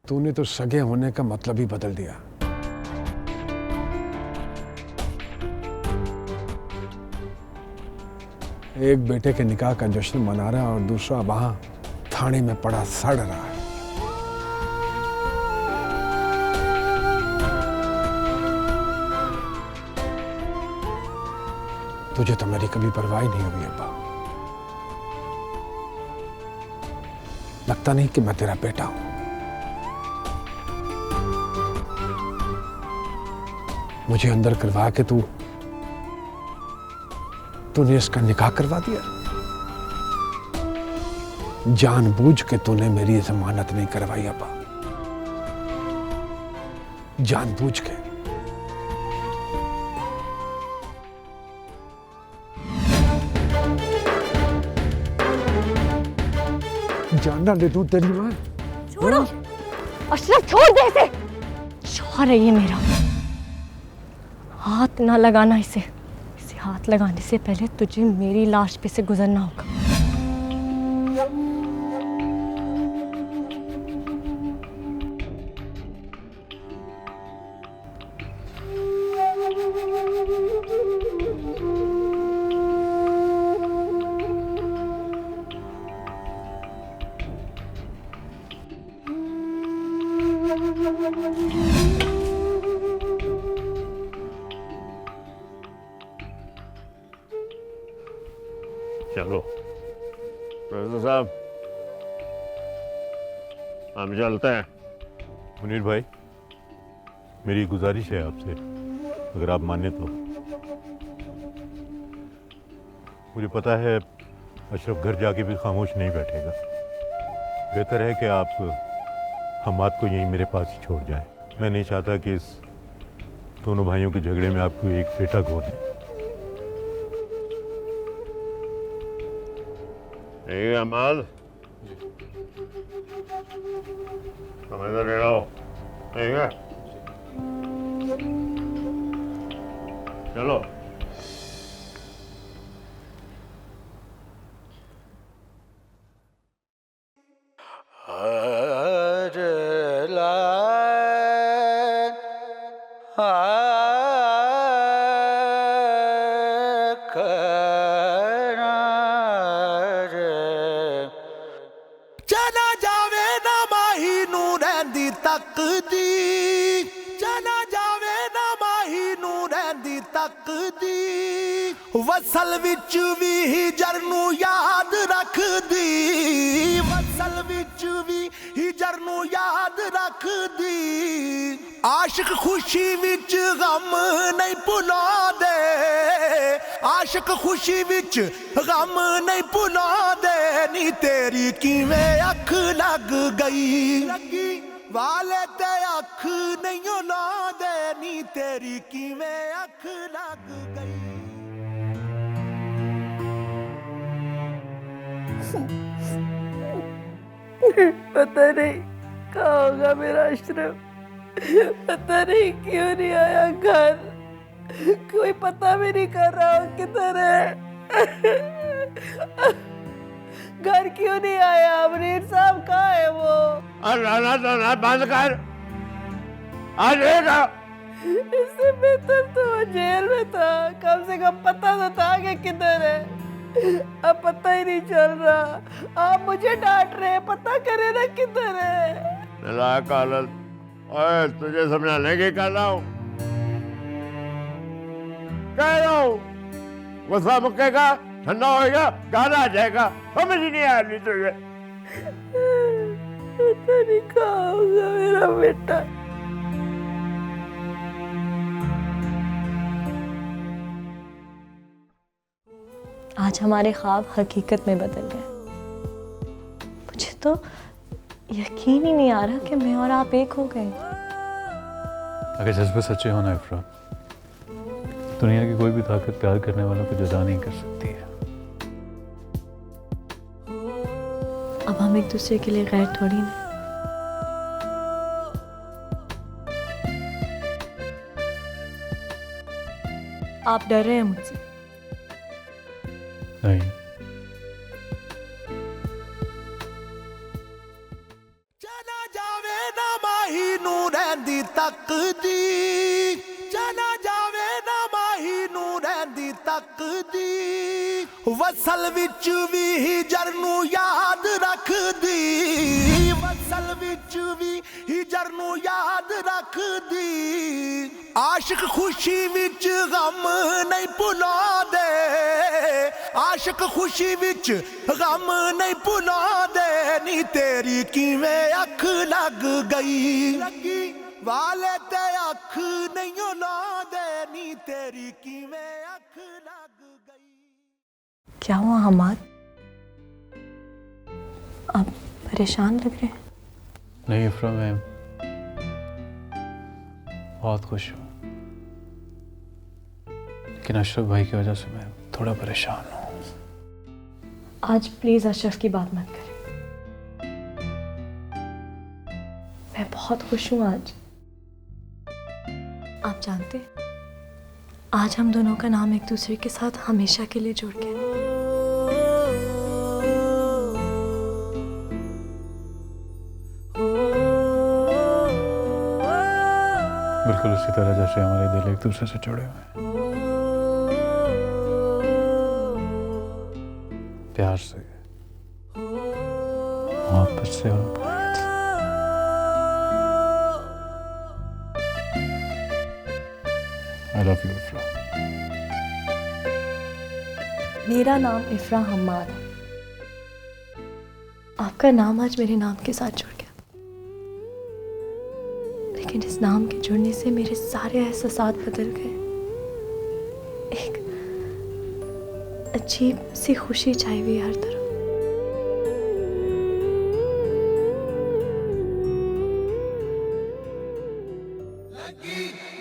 तूने तो सगे होने का मतलब ही बदल दिया। एक बेटे के निकाह का जश्न मना रहा है और दूसरा वहां थाने में पड़ा सड़ रहा है। तुझे तो मेरी कभी परवाह नहीं हुई अब्बा। लगता नहीं कि मैं तेरा बेटा हूं। मुझे अंदर करवा के तूने इसका निकाह करवा दिया। जानबूझ के तूने मेरी जमानत नहीं करवाई अब्बा, जानबूझ के। जानना दे दूं तेरी मां। छोड़ो अशरफ, छोड़ दे इसे। शौहर है ये मेरा, हाथ ना लगाना इसे। इसे हाथ लगाने से पहले तुझे मेरी लाश पे से गुजरना होगा। चलो प्रोफेसर साहब, हम चलते हैं। मुनीर भाई, मेरी गुजारिश है आपसे, अगर आप माने तो। मुझे पता है अशरफ घर जाके भी खामोश नहीं बैठेगा। बेहतर है कि आप हमाद को यहीं मेरे पास ही छोड़ जाएं। मैं नहीं चाहता कि इस दोनों भाइयों के झगड़े में आपको एक बेटा खो दें। ठीक है अमाल, तुम इधर रहो। ठीक है, चलो। चला जावे ना माही नू रहंदी तकदी, चला जावे ना माही नू रहंदी तकदी। वसल विच भी हिजर नू याद रखदी, वसल विच भी हिजर नू याद रखदी। आशिक खुशी विच गम नहीं भुलांदे, आशिक खुशी विच गम नहीं भुलांदे। नी तेरी किवें अख लग गई वाले ते अख नहीं लांदे। नी तेरी किवें अख लग गई। पता नहीं कहाँ होगा मेरा अशरफ, पता नहीं क्यों नहीं आया घर। कोई पता भी नहीं कर रहा किधर है। घर क्यों नहीं आया? मुनीर साहब कहाँ है वो? अरे बंद कर, आ जाएगा। इससे बेहतर तो वो जेल में था, कम से कम पता तो था कि किधर है। अब पता ही नहीं चल रहा। आप मुझे डांट रहे हैं, पता करे ना किधर है। कालल, ओए तुझे समझाने की कर रहा हूँ, कह रहा हूँ। गुस्सा मुक्केगा, ठंडा होएगा, गाना आ जाएगा। समझ ही नहीं आ रही तुझे। पता नहीं कहाँ होगा मेरा बेटा। आज हमारे ख्वाब हकीकत में बदल गए। मुझे तो यकीन ही नहीं आ रहा कि मैं और आप एक हो गए। अगर जज्बे सच्चे होना इफ्रा, दुनिया की कोई भी ताकत प्यार करने वालों को जुदा नहीं कर सकती है। अब हम एक दूसरे के लिए गैर थोड़ी ना। आप डर रहे हैं मुझसे? नहीं, चला जावे ना ਤੱਕਦੀ ਚਲਾ ਜਾਵੇ ਨਾ ਮਾਹੀ ਨੂੰ ਰਹਿੰਦੀ ਤੱਕਦੀ ਵਸਲ ਵਿੱਚ ਵੀ ਹਿਜਰ ਨੂੰ ਯਾਦ ਰੱਖਦੀ ਵਸਲ ਵਿੱਚ ਵੀ ਹਿਜਰ ਨੂੰ ਯਾਦ ਰੱਖਦੀ ਆਸ਼ਿਕ ਖੁਸ਼ੀ ਵਿੱਚ ਗਮ ਨਹੀਂ ਭੁਲਾਉਂਦੇ ਆਸ਼ਿਕ ਖੁਸ਼ੀ ਵਿੱਚ ਗਮ ਨਹੀਂ ਭੁਲਾਉਂਦੇ ਨੀ ਤੇਰੀ ਕਿਵੇਂ ਅੱਖ ਲੱਗ ਗਈ ਲੱਗੀ ਵਾਲੇ ਤੇ ਅੱਖ ਨਹੀਂ ਲਾਉਂਦੇ ਨੀ ਤੇਰੀ ਕਿਵੇਂ ਅੱਖ ਲੱਗ ਗਈ क्या हुआ हमाद? आप परेशान लग रहे हैं। नहीं इफ्रा, मैं बहुत खुश हूँ, लेकिन अशरफ भाई की वजह से मैं थोड़ा परेशान हूँ। आज प्लीज अशरफ की बात मत करें। मैं बहुत खुश हूँ आज। आप जानते हैं, आज हम दोनों का नाम एक दूसरे के साथ हमेशा के लिए जुड़ गया। बिल्कुल उसी तरह जैसे हमारे दिल एक दूसरे से जुड़े हुए हैं, प्यार से, मोहब्बत से और अपनापन से। I love you, इफ्रा। मेरा नाम इफ्रा हम्माद है। आपका नाम आज मेरे नाम के साथ जुड़ गया, लेकिन इस नाम के जुड़ने से मेरे सारे एहसासात बदल गए। एक अजीब सी खुशी छाई हुई हर तरफ।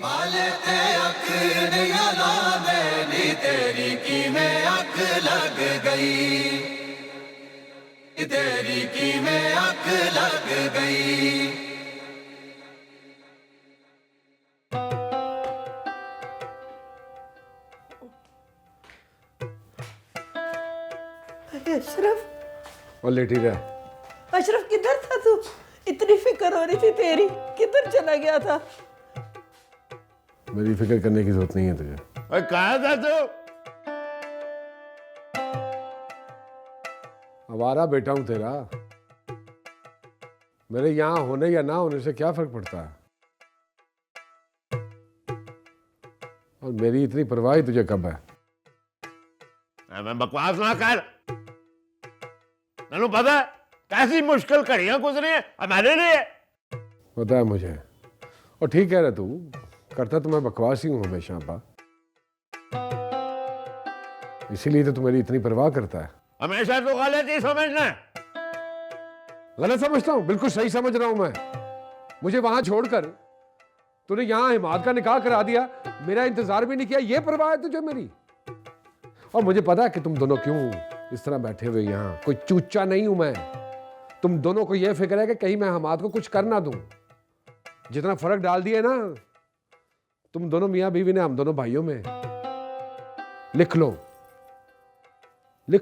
ਵਾਲੇ ਤੇ ਅੱਖ ਨਹੀਂ ਲਾਉਂਦੇ ਨੀ ਤੇਰੀ ਕਿਵੇਂ ਅੱਖ ਲੱਗ ਗਈ ਤੇਰੀ ਕਿਵੇਂ ਅੱਖ ਲੱਗ ਗਈ अशरफ, और लेटी रहा। अशरफ किधर था तू? इतनी फिक्र हो रही थी तेरी, किधर चला गया था? मेरी फिक्र करने की जरूरत नहीं है तुझे। ओए कहाँ था तू? आवारा बेटा हूं तेरा। मेरे यहाँ होने या ना होने से क्या फर्क पड़ता है? और मेरी इतनी परवाह ही तुझे कब है? मैं बकवास ना कर। तैनू पता है कैसी मुश्किल घड़ियां गुजरी है हमारे लिए। पता है मुझे, और ठीक कह रहा तू। करता तो मैं बकवास ही हूं हमेशा अब्बा, इसीलिए तो तू मेरी इतनी परवाह करता है। हमेशा तो गलत ही समझना। गलत समझता हूँ? बिल्कुल सही समझ रहा हूं मैं। मुझे वहां छोड़कर तूने यहाँ हिमाद का निकाह करा दिया, मेरा इंतजार भी नहीं किया, ये परवाह है तुझे मेरी? और मुझे पता है कि तुम दोनों क्यों इस तरह बैठे हुए यहाँ। कोई चूचा नहीं हूं मैं। तुम दोनों को यह फिक्र है कि कहीं मैं हिमाद को कुछ कर ना दूं। जितना फर्क डाल दिया ना तुम दोनों मियाँ बीवी ने हम दोनों भाइयों में। लिख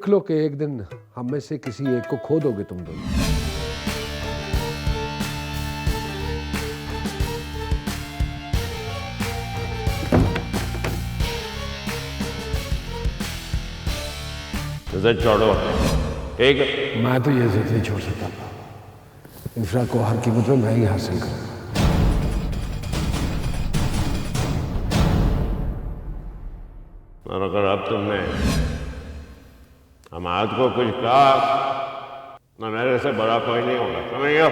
लो कि एक दिन हम में से किसी एक को खो दोगे तुम दोनों। तुझे छोड़ो, ठीक है? मैं तो ये जिद नहीं छोड़ सकता। इफ्रा को हर कीमत में मैं ही हासिल करूँ। और अगर अब तुमने हमाद को कुछ कहा ना, मेरे से बड़ा कोई नहीं होगा, समझियो?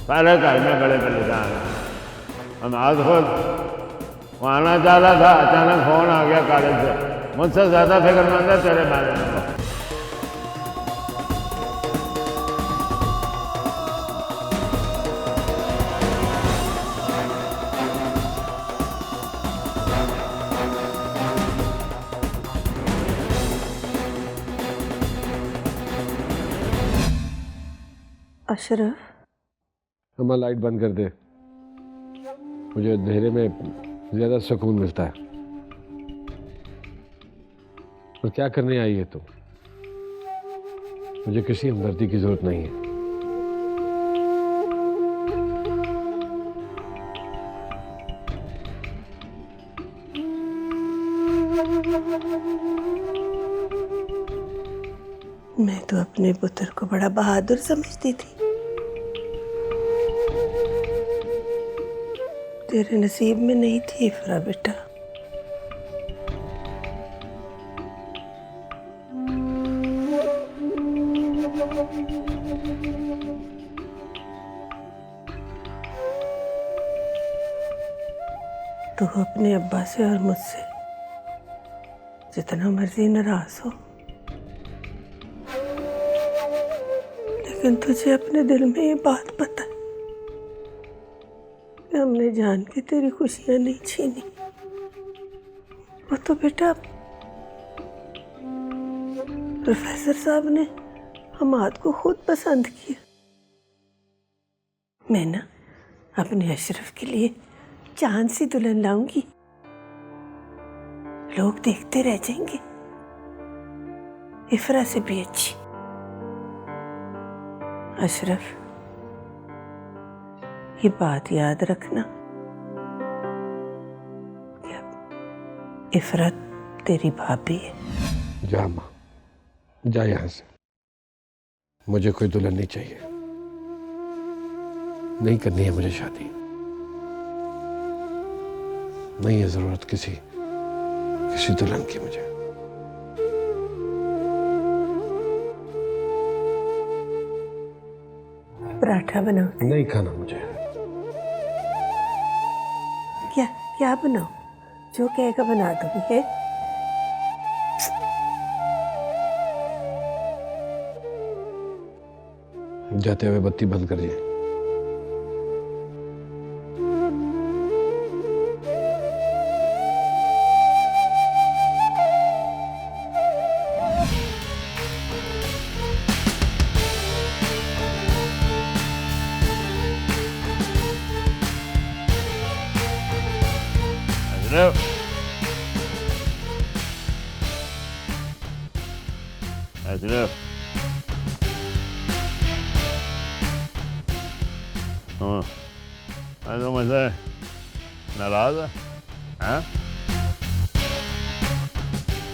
पहले घर में बड़े परेशान हैं। हमाद खुद वो आना चाह रहा था, अचानक फोन आ गया कॉलेज से। मुझसे ज्यादा फिक्रमंद है तेरे बारे में। अशरफ, अम्मा लाइट बंद कर दे, मुझे अंधेरे में ज्यादा सुकून मिलता है। और क्या करने आई है तू? मुझे किसी हमदर्दी की जरूरत नहीं है। मैं तो अपने पुत्र को बड़ा बहादुर समझती थी। तेरे नसीब में नहीं थी इफ्रा बेटा। तू अपने अब्बा से और मुझसे जितना मर्जी नाराज हो, लेकिन तुझे अपने दिल में ये बात पता है कि हमने जान के तेरी खुशियां नहीं छीनी। वो तो बेटा प्रोफेसर साहब ने हमाद को खुद पसंद किया। मैं ना अपने अशरफ के लिए चांद सी दुल्हन लाऊंगी, लोग देखते रह जाएंगे। इफ्रा से भी अच्छी। अशरफ, ये बात याद रखना कि इफ्रा तेरी भाभी है। जा माँ, जा यहाँ से। मुझे कोई दुल्हन नहीं चाहिए, नहीं करनी है मुझे शादी। नहीं है जरूरत किसी दुल्हन की मुझे। पराठा बनाओ। नहीं खाना मुझे। क्या क्या बनाओ? जो कहेगा बना दूंगी है। जाते हुए बत्ती बंद करिए। अशरफ, मैं तो मुझसे नाराज है। हाँ,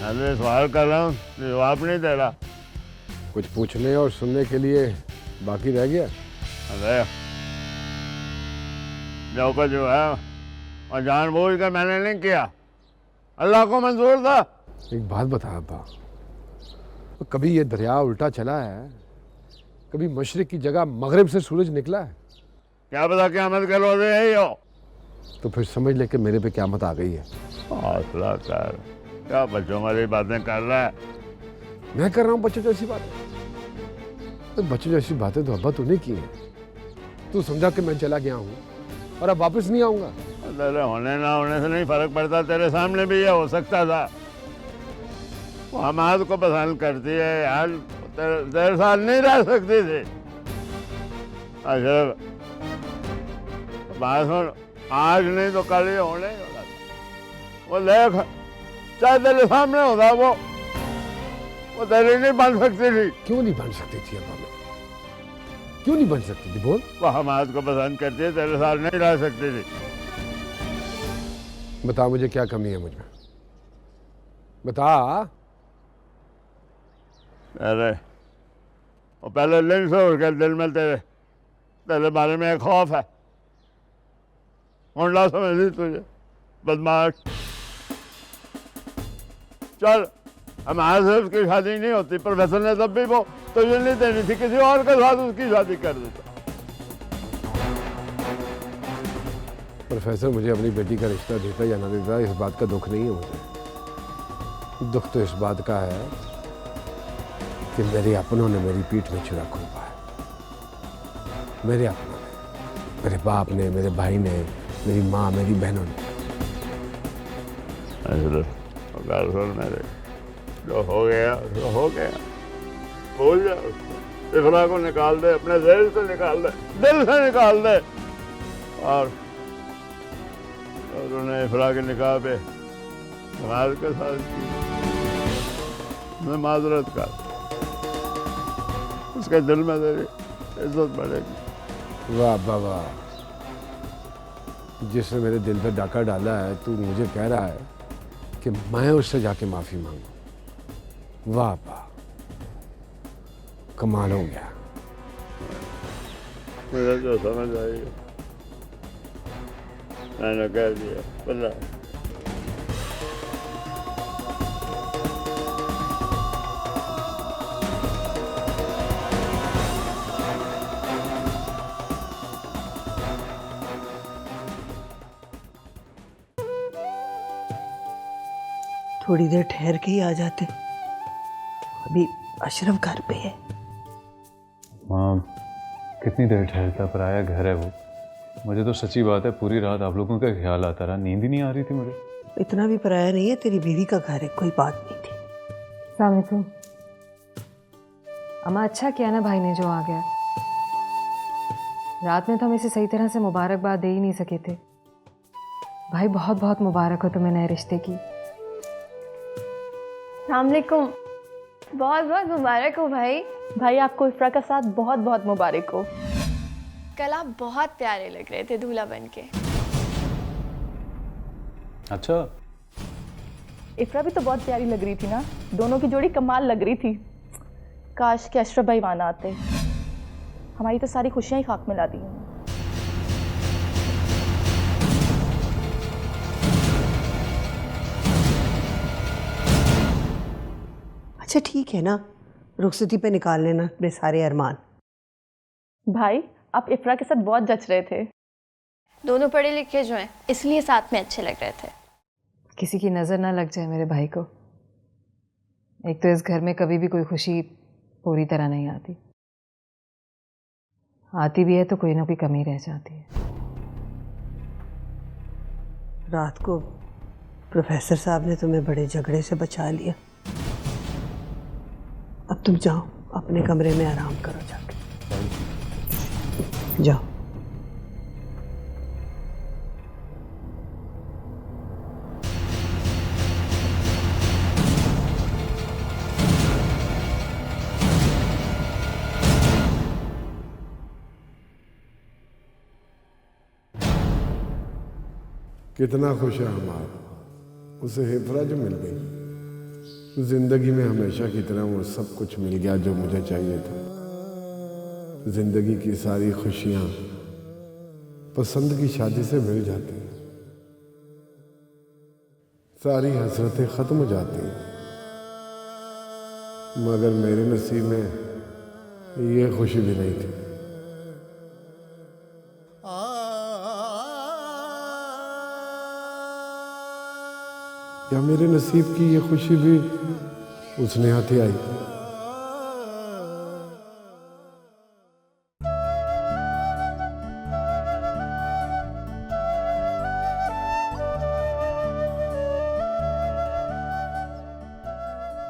मैं तो सवाल कर रहा हूँ, जवाब नहीं दे रहा। कुछ पूछने और सुनने के लिए बाकी रह गया? अरे जो कुछ जो है और जानबूझ कर मैंने नहीं किया, अल्लाह को मंजूर था। एक बात बता अब्बा, तो कभी ये दरिया उल्टा चला है, कभी मशरिक की जगह मगरिब से सूरज निकला है? क्या पता क़यामत के रोज़े यही हो। तो फिर समझ ले कि मेरे पे क़यामत आ गई है। हौसला कर, क्या बच्चों वाली बातें कर रहा है। मैं कर रहा हूँ बच्चों जैसी बातें? तो बच्चों जैसी बातें तो अब्बा तूने की हैं। तू समझा कि मैं चला गया हूँ और अब वापस नहीं आऊँगा। तेरे होने ना होने से नहीं फर्क पड़ता, तेरे सामने भी ये हो सकता था। वो हमाद को पसंद करती है यार, तेरे साथ नहीं रह सकती थी। अच्छा बात सुन, आज नहीं तो कल ही होने ही होगा। वो देख, चाहे तेरे सामने होता वो तेरी नहीं बन सकती थी। क्यों नहीं बन सकती थी अब्बा? मैं क्यों नहीं बन सकती थी बोल? वो हमाद को पसंद करती है, तेरे साथ नहीं रह सकती थी। बता मुझे क्या कमी है मुझ में, बता। अरे वो पहले दिन से उठ के दिल में तेरे बारे में एक खौफ है। मुंडा समझ ली तुझे, बदमाश। चल, हमारे से उसकी शादी नहीं होती, प्रोफेसर ने तब भी वो तुझे नहीं देनी थी, किसी और के साथ उसकी शादी कर देता। प्रोफेसर मुझे अपनी बेटी का रिश्ता देता या ना देता, इस बात का दुख नहीं है मुझे। दुख तो इस बात का है कि मेरे अपनों ने मेरी पीठ में छुरा घोंपा है। मेरे अपनों ने, मेरे बाप ने, मेरे भाई ने, मेरी माँ, मेरी बहनों ने। मेरे जो हो गया जो हो गया, भूल जा उसको। इफ्रा को निकाल दे, अपने दिल से निकाल दे, दिल से निकाल दे। और उन्होंने इफ्रा के निकाह पे हमारे के साथ की। मैं माजरत कर, उसके दिल में तेरी इज्जत बढ़ेगी। वाह बाबा, जिसने मेरे दिल पे डाका डाला है, तू मुझे कह रहा है कि मैं उससे जाके माफी मांगू। वाह वाह, कमाल हो गया। मुझे तो समझ आई, मैंने कह दिया पता। थोड़ी देर ठहर के ही आ जाते, अभी अशरफ घर पे है। माँ कितनी देर ठहरता, पराया घर है वो। मुझे तो सच्ची बात है पूरी रात आप लोगों का ख्याल आता रहा, नींद ही नहीं आ रही थी मुझे। इतना भी पराया नहीं है, तेरी बीवी का घर है, कोई बात नहीं थी। अस्सलाम वालेकुम। अम्मा अच्छा किया ना भाई ने जो आ गया। रात में तो हम इसे सही तरह से मुबारकबाद दे ही नहीं सके थे। भाई बहुत बहुत मुबारक हो तुम्हें नए रिश्ते की। अस्सलाम वालेकुम। बहुत बहुत मुबारक हो भाई। भाई आपको इफ्रा का साथ बहुत बहुत मुबारक हो। कल आप बहुत प्यारे लग रहे थे दूल्हा बन के। अच्छा, इफ्रा भी तो बहुत प्यारी लग रही थी ना, दोनों की जोड़ी कमाल लग रही थी। काश के अशरफ भाई वहां आते, हमारी तो सारी खुशियां ही खाक में ला दी हैं। अच्छा ठीक है ना, रुखसती पे निकाल लेना अपने सारे अरमान। भाई आप इफ्रा के साथ बहुत जच रहे थे। दोनों पढ़े लिखे जो हैं इसलिए साथ में अच्छे लग रहे थे। किसी की नज़र ना लग जाए मेरे भाई को। एक तो इस घर में कभी भी कोई खुशी पूरी तरह नहीं आती, आती भी है तो कोई ना कोई कमी रह जाती है। रात को प्रोफेसर साहब ने तुम्हें बड़े झगड़े से बचा लिया। अब तुम जाओ अपने कमरे में आराम करो, जाके जाओ। कितना खुश है हमारा, उसे हिफरा जो मिल गई। जिंदगी में हमेशा की तरह वो सब कुछ मिल गया जो मुझे चाहिए था। जिंदगी की सारी खुशियां पसंद की शादी से मिल जाती हैं, सारी हसरतें खत्म हो जाती हैं, मगर मेरे नसीब में ये खुशी भी नहीं थी। या मेरे नसीब की ये खुशी भी उसने हाथे आई।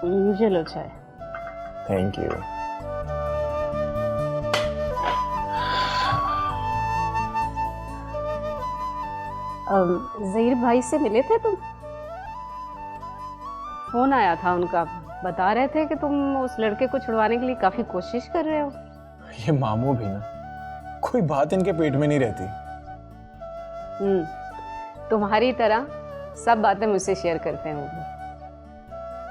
मुझे लो चाय। Thank you. ज़हीर भाई से मिले थे तुम? फोन आया था उनका, बता रहे थे कि तुम उस लड़के को छुड़वाने के लिए काफी कोशिश कर रहे हो। ये मामू भी ना, कोई बात इनके पेट में नहीं रहती। तुम्हारी तरह सब बातें मुझसे शेयर करते हैं वो भी।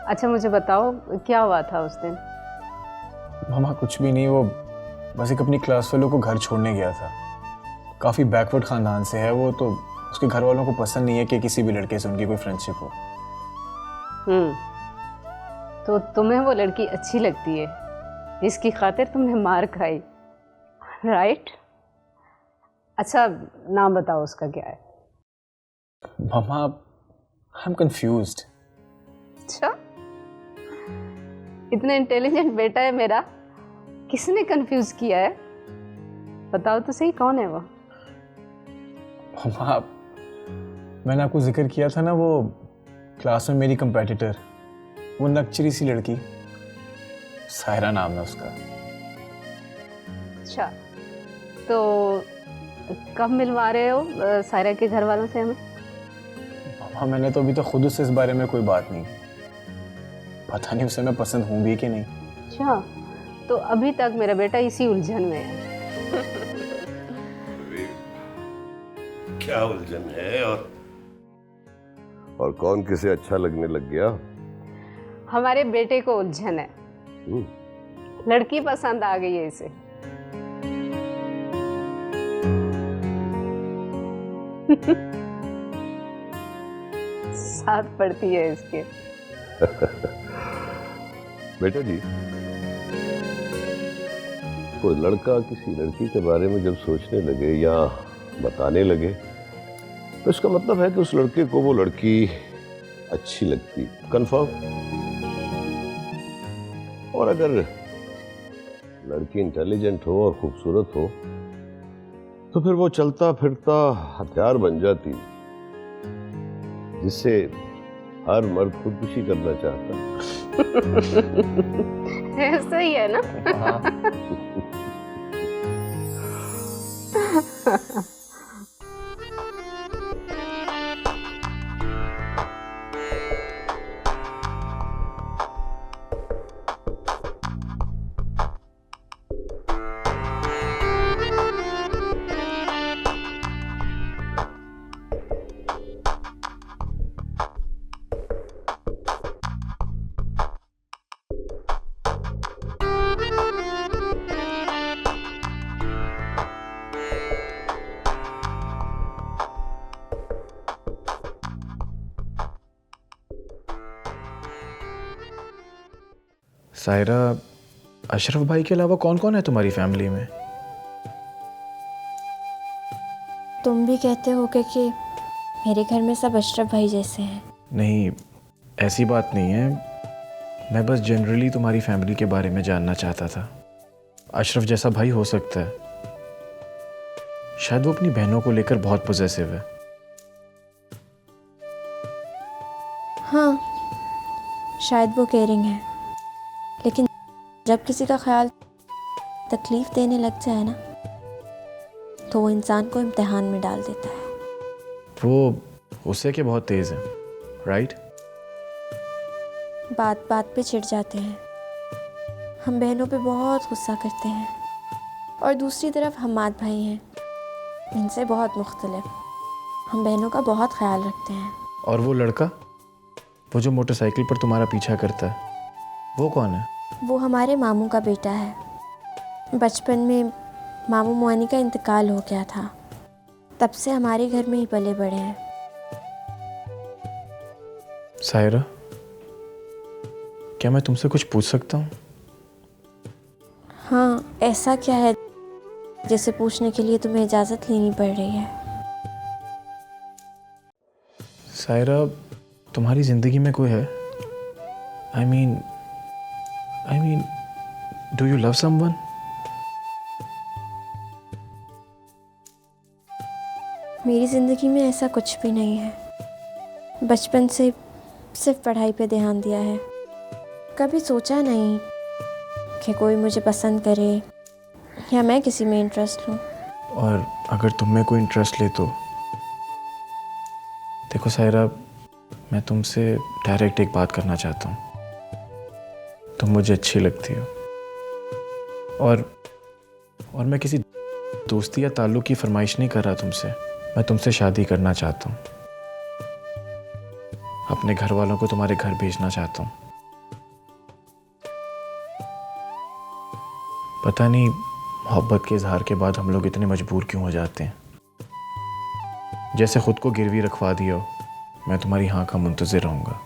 अच्छा मुझे बताओ क्या हुआ था उस दिन? मामा कुछ भी नहीं, वो बस एक अपनी क्लास फेलो को घर छोड़ने गया था। काफी बैकवर्ड खानदान से है वो, तो उसके घर वालों को पसंद नहीं है कि किसी भी लड़के से उनकी कोई फ्रेंडशिप हो। तो तुम्हें वो लड़की अच्छी लगती है, इसकी खातिर तुमने मार खाई, राइट? अच्छा नाम बताओ उसका क्या है? मामा आई एम कंफ्यूज्ड। अच्छा इतना इंटेलिजेंट बेटा है मेरा, किसने कंफ्यूज किया है? बताओ तो सही कौन है वो? मामा मैंने आपको जिक्र किया था ना, वो क्लास में मेरी कंपेटिटर, वो नकचरी सी लड़की, सायरा नाम है उसका। अच्छा तो कब मिलवा रहे हो सायरा के घर वालों से हमें? मामा मैंने तो अभी तो खुद उससे इस बारे में कोई बात नहीं, पता नहीं उसे मैं पसंद हूँ भी कि नहीं। अच्छा तो अभी तक मेरा बेटा इसी उलझन में है। क्या उलझन है? और और कौन किसे अच्छा लगने लग गया? हमारे बेटे को उलझन है, लड़की पसंद आ गई है इसे। साथ पड़ती है इसके। बेटा जी, कोई लड़का किसी लड़की के बारे में जब सोचने लगे या बताने लगे तो इसका मतलब है कि उस लड़के को वो लड़की अच्छी लगती, कंफर्म। और अगर लड़की इंटेलिजेंट हो और खूबसूरत हो तो फिर वो चलता फिरता हथियार बन जाती जिससे हर मर्द खुदकुशी करना चाहता। ऐसा ही है ना? सायरा, अशरफ भाई के अलावा कौन कौन है तुम्हारी फैमिली में? तुम भी कहते हो कि मेरे घर में सब अशरफ भाई जैसे हैं। नहीं, ऐसी बात नहीं है। मैं बस जनरली तुम्हारी फैमिली के बारे में जानना चाहता था। अशरफ जैसा भाई हो सकता है, शायद वो अपनी बहनों को लेकर बहुत पॉजेसिव है। हाँ, शायद वो केयरिंग है, लेकिन जब किसी का ख्याल तकलीफ देने लग जाए ना तो वो इंसान को इम्तिहान में डाल देता है। वो उससे के बहुत तेज है, राइट? बात बात पे चिढ़ जाते हैं। हम बहनों पे बहुत गुस्सा करते हैं, और दूसरी तरफ हमाद भाई हैं, इनसे बहुत मुख्तलिफ। हम बहनों का बहुत ख्याल रखते हैं। और वो लड़का, वो जो मोटरसाइकिल पर तुम्हारा पीछा करता है, वो कौन है? वो हमारे मामू का बेटा है। बचपन में मामू मुआनी का इंतकाल हो गया था, तब से हमारे घर में ही पले बड़े हैं। सायरा, क्या मैं तुमसे कुछ पूछ सकता हूँ? हाँ, ऐसा क्या है जिसे पूछने के लिए तुम्हें इजाज़त लेनी पड़ रही है? सायरा, तुम्हारी ज़िंदगी में कोई है? I mean, do you love someone? मेरी ज़िंदगी में ऐसा कुछ भी नहीं है। बचपन से सिर्फ पढ़ाई पे ध्यान दिया है। कभी सोचा नहीं कि कोई मुझे पसंद करे या मैं किसी में इंटरेस्ट लूँ। और अगर तुम में कोई इंटरेस्ट ले तो देखो सायरा, मैं तुमसे डायरेक्ट एक बात करना चाहता हूँ। तुम मुझे अच्छी लगती हो, और मैं किसी दोस्ती या ताल्लुक़ की फरमाइश नहीं कर रहा तुमसे। मैं तुमसे शादी करना चाहता हूँ। अपने घर वालों को तुम्हारे घर भेजना चाहता हूँ। पता नहीं मोहब्बत के इजहार के बाद हम लोग इतने मजबूर क्यों हो जाते हैं। जैसे खुद को गिरवी रखवा दिया हो। मैं तुम्हारी हाँ का मुंतज़िर रहूँगा।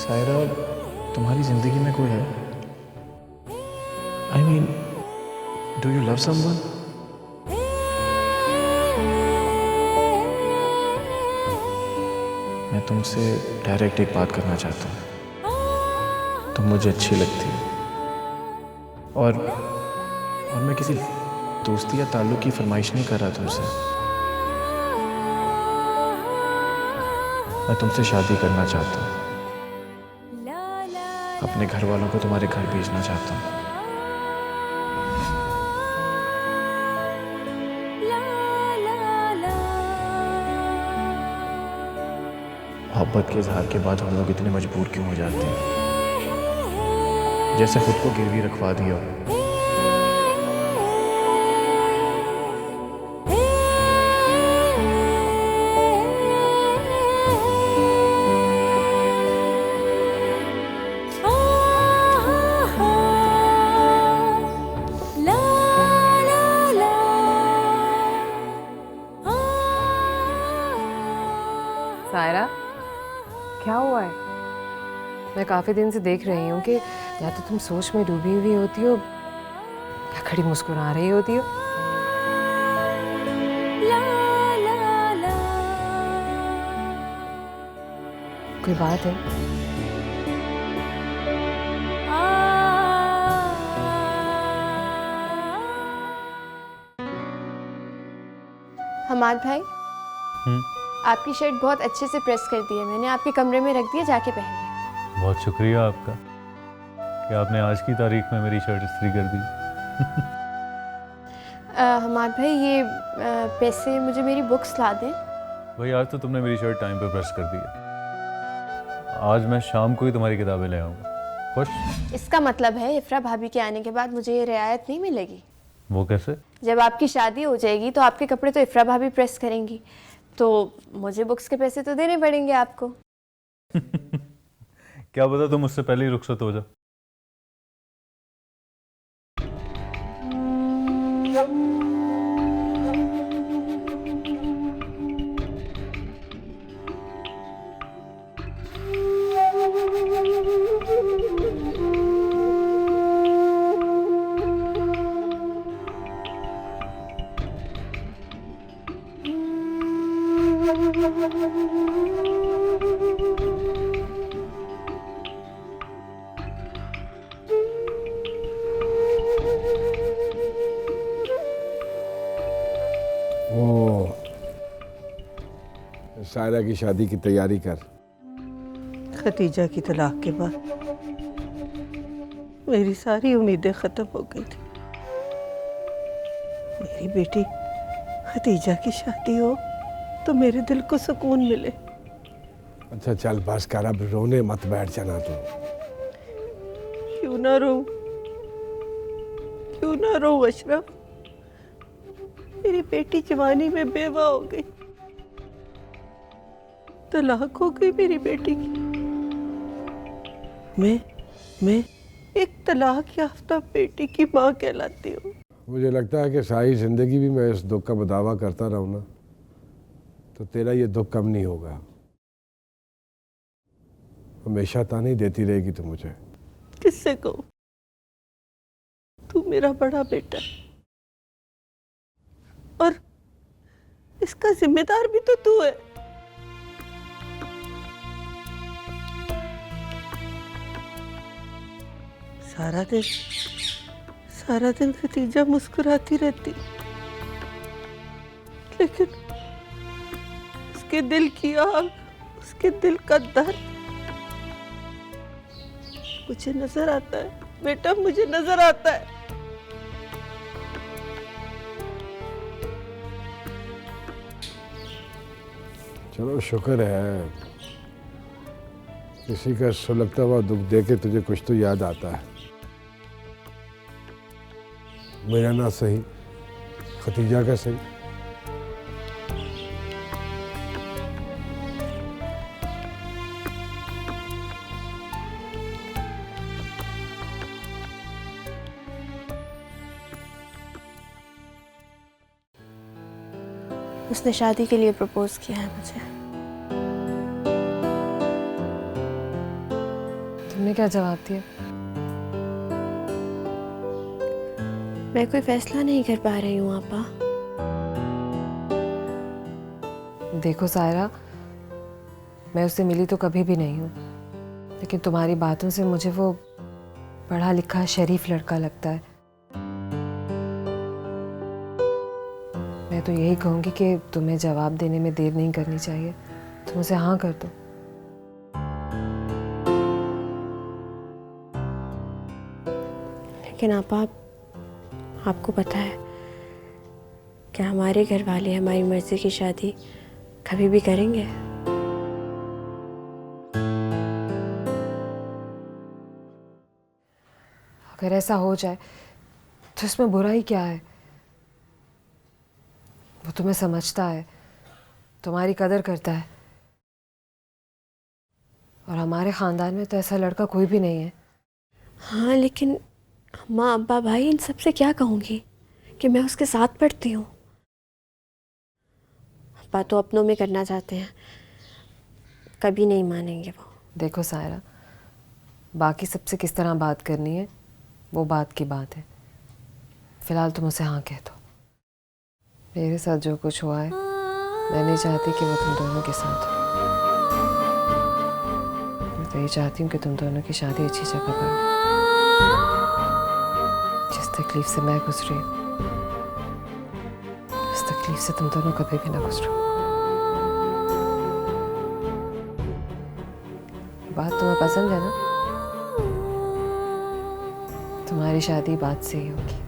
सायरा, तुम्हारी ज़िंदगी में कोई है? I mean, do you love someone? मैं तुमसे डायरेक्ट एक बात करना चाहता हूँ। तुम मुझे अच्छी लगती हो, और मैं किसी दोस्ती या ताल्लुक़ की फरमाइश नहीं कर रहा तुमसे। मैं तुमसे शादी करना चाहता हूँ। अपने घर वालों को तुम्हारे घर भेजना चाहता हूँ। मोहब्बत के इजहार के बाद हम लोग इतने मजबूर क्यों हो जाते हैं, जैसे खुद को गिरवी रखवा दिया हो। सायरा, क्या हुआ है? मैं काफ़ी दिन से देख रही हूँ कि या तो तुम सोच में डूबी हुई होती हो या खड़ी मुस्कुरा रही होती हो। कोई बात है? हमाद भाई, आपकी शर्ट बहुत अच्छे से प्रेस कर दी है मैंने, आपके कमरे में रख दिया, जाके पहन लें। बहुत शुक्रिया आपका कि आपने आज की तारीख में मेरी शर्ट इस्त्री कर दी। हमाद भाई, ये पैसे मुझे मेरी बुक्स ला दें। भाई आज तो तुमने मेरी शर्ट टाइम पे प्रेस कर दी है। आज मैं शाम को ही तुम्हारी किताबें ले आऊँगा। खुश? इसका मतलब है इफ्रा भाभी के आने के बाद मुझे ये रियायत नहीं मिलेगी। वो कैसे? जब आपकी शादी हो जाएगी तो आपके कपड़े तो इफ्रा भाभी प्रेस करेंगी, तो मुझे बुक्स के पैसे तो देने पड़ेंगे आपको। क्या पता तुम मुझसे पहले ही रुखसत हो जाओ। सायरा की शादी की तैयारी कर। खतीजा की तलाक के बाद मेरी सारी उम्मीदें खत्म हो गई थी। मेरी बेटी खतीजा की शादी हो तो मेरे दिल को सुकून मिले। अच्छा चल बस कर, अब रोने मत बैठ जाना तू। क्यों ना रो, क्यों ना रो अशरफ, मेरी बेटी जवानी में बेवा हो गई, तलाक हो गई मेरी बेटी की। मैं एक तलाक याफ्ता बेटी की माँ कहलाती हूँ। मुझे लगता है कि सारी जिंदगी भी मैं इस दुख का बदावा करता रहूँ ना, तो तेरा ये दुख कम नहीं होगा। हमेशा ताने देती रहेगी तू मुझे। किससे कहूँ? तू मेरा बड़ा बेटा है और इसका जिम्मेदार भी तो तू है। सारा दिन खतीजा मुस्कुराती रहती, लेकिन उसके दिल की आग, उसके दिल का दर्द मुझे नजर आता है बेटा, मुझे नजर आता है। चलो शुक्र है, किसी का सुलगता हुआ दुख देके तुझे कुछ तो याद आता है। मेरा ना सही, खतीजा का सही। उसने शादी के लिए प्रपोज किया है मुझे। तुमने क्या जवाब दिया? मैं कोई फैसला नहीं कर पा रही हूँ आपा। देखो सायरा, मैं उससे मिली तो कभी भी नहीं हूँ, लेकिन तुम्हारी बातों से मुझे वो पढ़ा लिखा शरीफ लड़का लगता है। मैं तो यही कहूँगी कि तुम्हें जवाब देने में देर नहीं करनी चाहिए, तुम उसे हाँ कर दो। लेकिन आपा, आपको पता है कि हमारे घर वाले हमारी मर्जी की शादी कभी भी करेंगे? अगर ऐसा हो जाए तो इसमें बुराई क्या है? वो तुम्हें समझता है, तुम्हारी कदर करता है, और हमारे ख़ानदान में तो ऐसा लड़का कोई भी नहीं है। हाँ, लेकिन माँ, अब्बा, भाई, इन सब से क्या कहूँगी कि मैं उसके साथ पढ़ती हूँ। अब्बा तो अपनों में करना चाहते हैं, कभी नहीं मानेंगे वो। देखो सायरा, बाकी सबसे किस तरह बात करनी है वो बात की बात है। फ़िलहाल तुम उसे हाँ कह दो। मेरे साथ जो कुछ हुआ है, मैं नहीं चाहती कि वो तुम दोनों के साथ हो। मैं तो ये चाहती हूँ कि तुम दोनों की शादी अच्छी जगह पर हो। जिस तकलीफ से मैं गुजरी, उस तकलीफ से तुम दोनों कभी भी ना गुजरो। बात तुम्हें पसंद है ना? तुम्हारी शादी बात से ही होगी।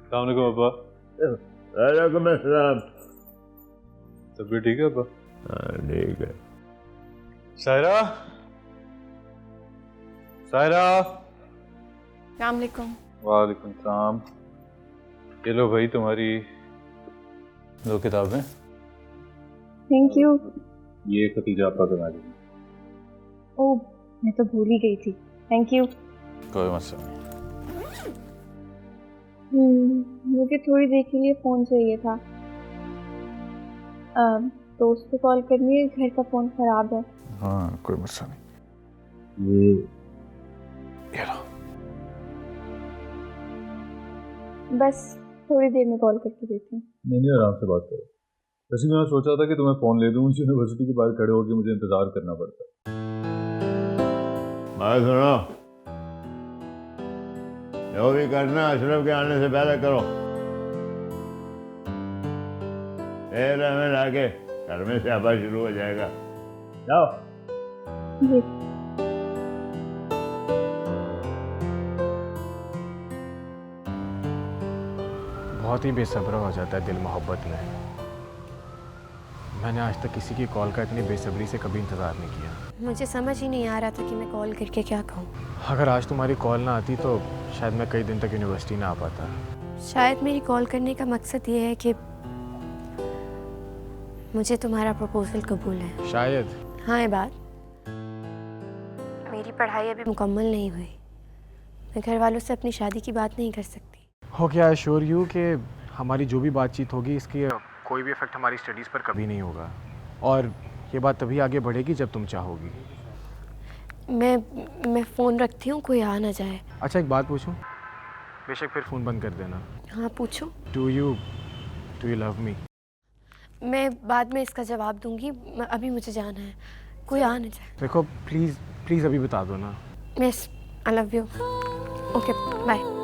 अस्सलामुअलैकुम अब्बा। वालेकुम अस्सलाम। तबीयत ठीक है अब्बा? हाँ ठीक है। सायरा, सायरा। अस्सलाम वालेकुम। वालेकुम सलाम। ये लो भाई तुम्हारी 2 किताबें। Thank you. ये खतीजा आपका तुम्हारी। ओह, मैं तो भूल ही गई थी। Thank you. कोई मसला नहीं। मुझे थोड़ी देर के लिए फ़ोन चाहिए था। दोस्त को कॉल करनी है, घर का फ़ोन ख़राब है। हाँ कोई मसला नहीं। ये लो। बस थोड़ी देर में कॉल करके देती हूँ। नहीं आराम से बात करो। वैसे मैं सोचा था कि तुम्हें फ़ोन ले दूँ, यूनिवर्सिटी के बाहर खड़े होकर मुझे इंतज़ार करना पड़ता। बात सुनो, जो भी करना अशरफ के आने से पहले करो। फिर हमें लाके घर में स्यापा शुरू हो जाएगा। जाओ। जी। बहुत ही बेसब्र हो जाता है दिल मोहब्बत में। मैंने आज तक किसी की कॉल का इतनी बेसब्री से कभी इंतज़ार नहीं किया। मुझे समझ ही नहीं आ रहा था कि मैं कॉल करके क्या कहूँ। अगर आज तुम्हारी कॉल ना आती तो शायद मैं कई दिन तक यूनिवर्सिटी ना आ पाता। शायद मेरी कॉल करने का मकसद ये है कि मुझे तुम्हारा प्रपोजल कबूल है। शायद। हाँ, ये बात, मेरी पढ़ाई अभी मुकम्मल नहीं हुई। मैं घर वालों से अपनी शादी की बात नहीं कर सकती। हो क्या एश्योर यू कि हमारी जो भी बातचीत होगी इसकी कोई भी इफेक्ट हमारी स्टडीज़ पर कभी नहीं होगा, और ये बात तभी आगे बढ़ेगी जब तुम चाहोगी। मैं फ़ोन रखती हूँ, कोई आ ना जाए। अच्छा एक बात पूछूं? बेशक फिर फ़ोन बंद कर देना। हाँ पूछो। Do you love me? मैं बाद में इसका जवाब दूंगी, अभी मुझे जाना है, कोई आ ना जाए। देखो प्लीज़ अभी बता दो ना। Miss, I love you. Okay bye.